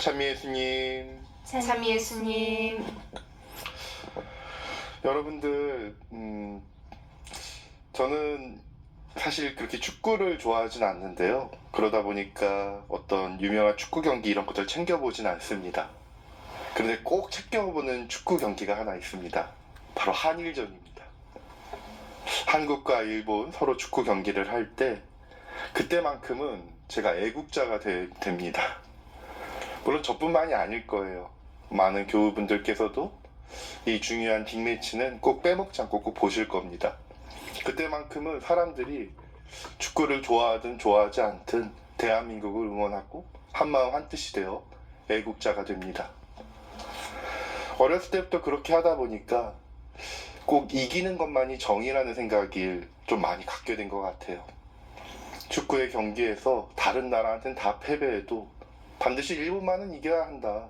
찬미 예수님, 참 예수님. 여러분들, 저는 사실 그렇게 축구를 좋아하진 않는데요. 그러다 보니까 어떤 유명한 축구 경기 이런 것들 챙겨보진 않습니다. 그런데 꼭 챙겨보는 축구 경기가 하나 있습니다. 바로 한일전입니다. 한국과 일본 서로 축구 경기를 할 때, 그때만큼은 제가 애국자가 됩니다. 물론 저뿐만이 아닐 거예요. 많은 교우분들께서도 이 중요한 빅매치는 꼭 빼먹지 않고 꼭 보실 겁니다. 그때만큼은 사람들이 축구를 좋아하든 좋아하지 않든 대한민국을 응원하고 한마음 한뜻이 되어 애국자가 됩니다. 어렸을 때부터 그렇게 하다 보니까 꼭 이기는 것만이 정의라는 생각을 좀 많이 갖게 된 것 같아요. 축구의 경기에서 다른 나라한테는 다 패배해도 반드시 일본만은 이겨야 한다.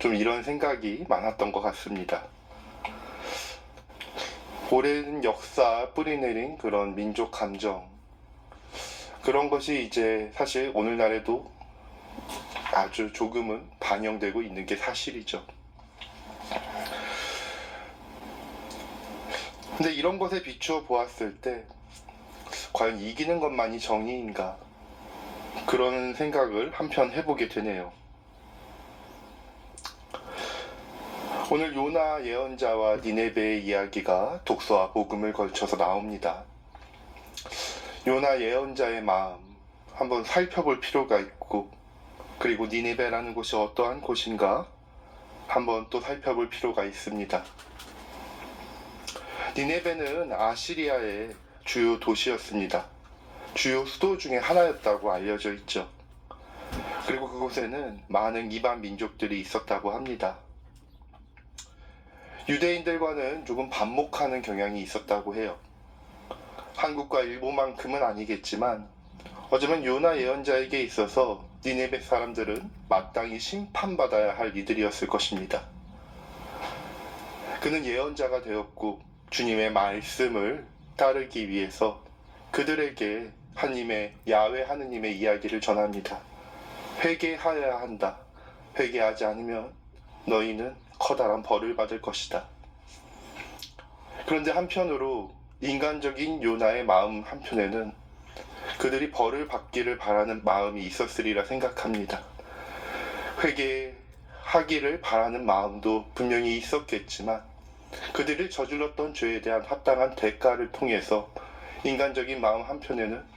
좀 이런 생각이 많았던 것 같습니다. 오랜 역사 뿌리내린 그런 민족 감정, 그런 것이 이제 사실 오늘날에도 아주 조금은 반영되고 있는 게 사실이죠. 근데 이런 것에 비추어 보았을 때 과연 이기는 것만이 정의인가, 그런 생각을 한편 해보게 되네요. 오늘 요나 예언자와 니네베의 이야기가 독서와 복음을 걸쳐서 나옵니다. 요나 예언자의 마음 한번 살펴볼 필요가 있고, 그리고 니네베라는 곳이 어떠한 곳인가 한번 또 살펴볼 필요가 있습니다. 니네베는 아시리아의 주요 도시였습니다. 주요 수도 중에 하나였다고 알려져 있죠. 그리고 그곳에는 많은 이방 민족들이 있었다고 합니다. 유대인들과는 조금 반목하는 경향이 있었다고 해요. 한국과 일본만큼은 아니겠지만 어쩌면 요나 예언자에게 있어서 니네베 사람들은 마땅히 심판받아야 할 이들이었을 것입니다. 그는 예언자가 되었고 주님의 말씀을 따르기 위해서 그들에게 하나님의 야훼 하느님의 이야기를 전합니다. 회개하여야 한다. 회개하지 않으면 너희는 커다란 벌을 받을 것이다. 그런데 한편으로 인간적인 요나의 마음 한편에는 그들이 벌을 받기를 바라는 마음이 있었으리라 생각합니다. 회개하기를 바라는 마음도 분명히 있었겠지만 그들이 저질렀던 죄에 대한 합당한 대가를 통해서 인간적인 마음 한편에는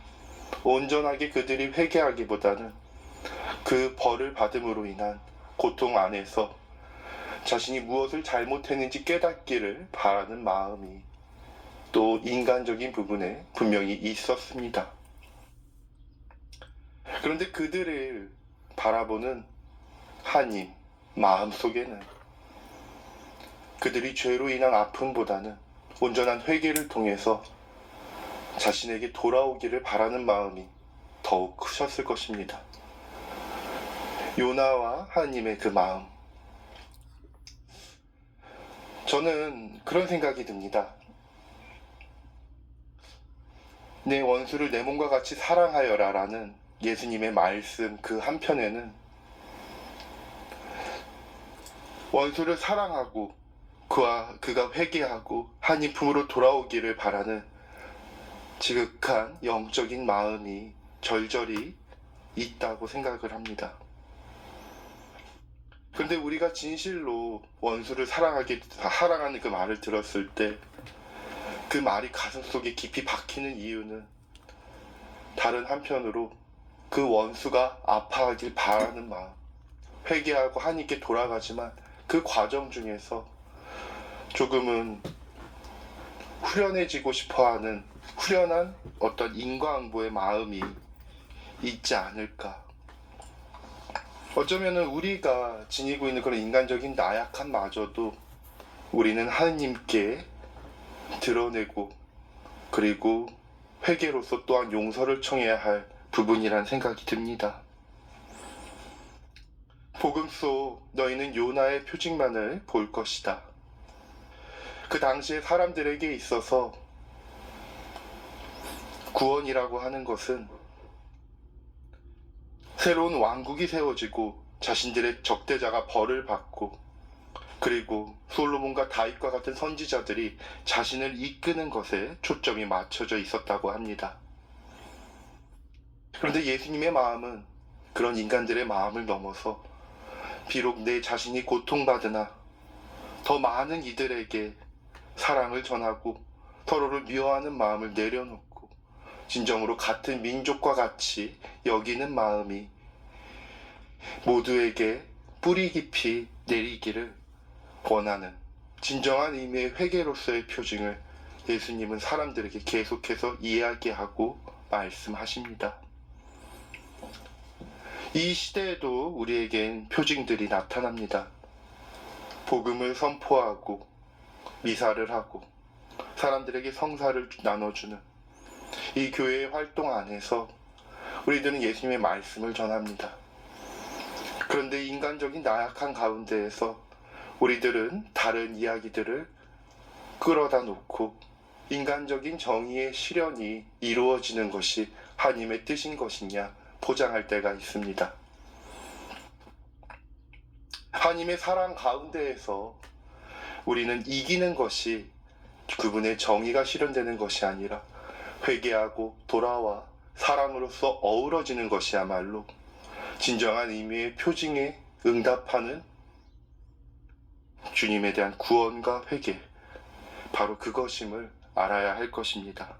온전하게 그들이 회개하기보다는 그 벌을 받음으로 인한 고통 안에서 자신이 무엇을 잘못했는지 깨닫기를 바라는 마음이 또 인간적인 부분에 분명히 있었습니다. 그런데 그들을 바라보는 하나님 마음 속에는 그들이 죄로 인한 아픔보다는 온전한 회개를 통해서 자신에게 돌아오기를 바라는 마음이 더욱 크셨을 것입니다. 요나와 하나님의 그 마음, 저는 그런 생각이 듭니다. 내 원수를 내 몸과 같이 사랑하여라 라는 예수님의 말씀 그 한편에는 원수를 사랑하고 그가 회개하고 하나님 품으로 돌아오기를 바라는 지극한 영적인 마음이 절절히 있다고 생각을 합니다. 그런데 우리가 진실로 원수를 사랑하는 그 말을 들었을 때 그 말이 가슴속에 깊이 박히는 이유는 다른 한편으로 그 원수가 아파하길 바라는 마음, 회개하고 하나님께 돌아가지만 그 과정 중에서 조금은 후련해지고 싶어하는 후련한 어떤 인과응보의 마음이 있지 않을까. 어쩌면은 우리가 지니고 있는 그런 인간적인 나약함마저도 우리는 하느님께 드러내고 그리고 회개로서 또한 용서를 청해야 할 부분이란 생각이 듭니다. 복음 속 너희는 요나의 표징만을 볼 것이다. 그 당시에 사람들에게 있어서 구원이라고 하는 것은 새로운 왕국이 세워지고 자신들의 적대자가 벌을 받고, 그리고 솔로몬과 다윗과 같은 선지자들이 자신을 이끄는 것에 초점이 맞춰져 있었다고 합니다. 그런데 예수님의 마음은 그런 인간들의 마음을 넘어서 비록 내 자신이 고통받으나 더 많은 이들에게 사랑을 전하고 서로를 미워하는 마음을 내려놓고 진정으로 같은 민족과 같이 여기는 마음이 모두에게 뿌리 깊이 내리기를 원하는 진정한 의미의 회개로서의 표징을 예수님은 사람들에게 계속해서 이야기하고 말씀하십니다. 이 시대에도 우리에겐 표징들이 나타납니다. 복음을 선포하고 미사를 하고 사람들에게 성사를 나눠주는 이 교회의 활동 안에서 우리들은 예수님의 말씀을 전합니다. 그런데 인간적인 나약한 가운데에서 우리들은 다른 이야기들을 끌어다 놓고 인간적인 정의의 실현이 이루어지는 것이 하나님의 뜻인 것이냐 포장할 때가 있습니다. 하나님의 사랑 가운데에서 우리는 이기는 것이 그분의 정의가 실현되는 것이 아니라 회개하고 돌아와 사랑으로서 어우러지는 것이야말로 진정한 의미의 표징에 응답하는 주님에 대한 구원과 회개, 바로 그것임을 알아야 할 것입니다.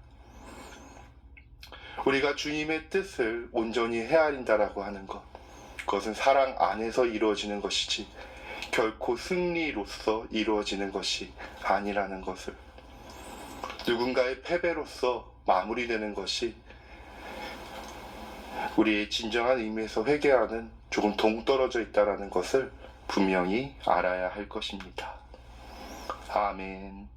우리가 주님의 뜻을 온전히 헤아린다라고 하는 것, 그것은 사랑 안에서 이루어지는 것이지 결코 승리로서 이루어지는 것이 아니라는 것을, 누군가의 패배로서 마무리되는 것이 우리의 진정한 의미에서 회개하는 조금 동떨어져 있다는 것을 분명히 알아야 할 것입니다. 아멘.